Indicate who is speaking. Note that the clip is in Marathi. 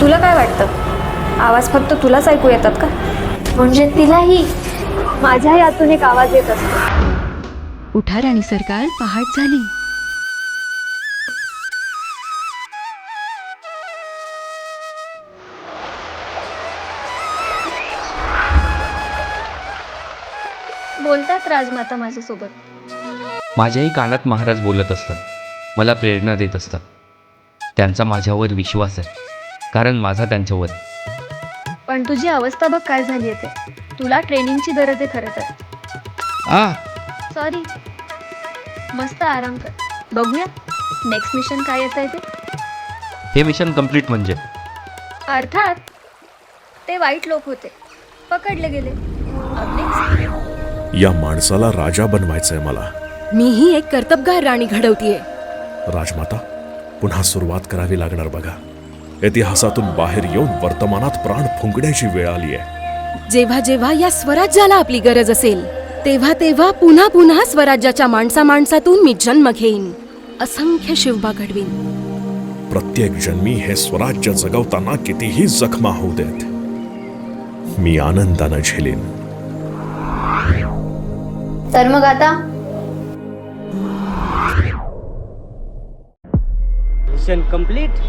Speaker 1: तुला काय वाटतं, आवाज फक्त तुलाच ऐकू येतात का? म्हणजे तिलाही माझ्या यातून एक आवाज येत असतो.
Speaker 2: उठा राणी सरकार, पहाट झाली.
Speaker 1: बोलतात राजमाता माझ्यासोबत.
Speaker 3: माझ्याही कानात महाराज बोलत असतात, मला प्रेरणा देत असतात. त्यांचा माझ्यावर विश्वास आहे, कारण माझा त्यांच्यावर.
Speaker 1: पण तुझी अवस्था बघ काय झाली आहे ते. तुला ट्रेनिंगची गरज आहे खरं तर. सॉरी, मस्त आराम कर. बघूया नेक्स्ट मिशन काय येत आहे ते.
Speaker 3: हे मिशन कम्प्लीट म्हणजे
Speaker 1: अर्थात ते वाईट लोक होते, पकडले गेले. अब next.
Speaker 4: या माणसाला राजा बनवायचंय मला.
Speaker 2: मीही एक कर्तबगार राणी घडवतीये.
Speaker 4: राजमाता, पुन्हा सुरुवात करावी लागणार बघा. इतिहासातून बाहेर येऊन वर्तमानात प्राण फुंकण्याची वेळ आली आहे.
Speaker 2: जेव्हा जेव्हा या स्वराज्याला आपली गरज असेल, तेव्हा तेव्हा पुन्हा पुन्हा स्वराज्याच्या माणसातून मी जन्म घेईन, असंख्य शिवबा घडवीन.
Speaker 4: प्रत्येक जन्मी हे स्वराज्य जगवताना कितीही जखमा होऊ देत, मी आनंदानं झेलेन.
Speaker 1: तर मग आता
Speaker 5: मिशन कंप्लीट.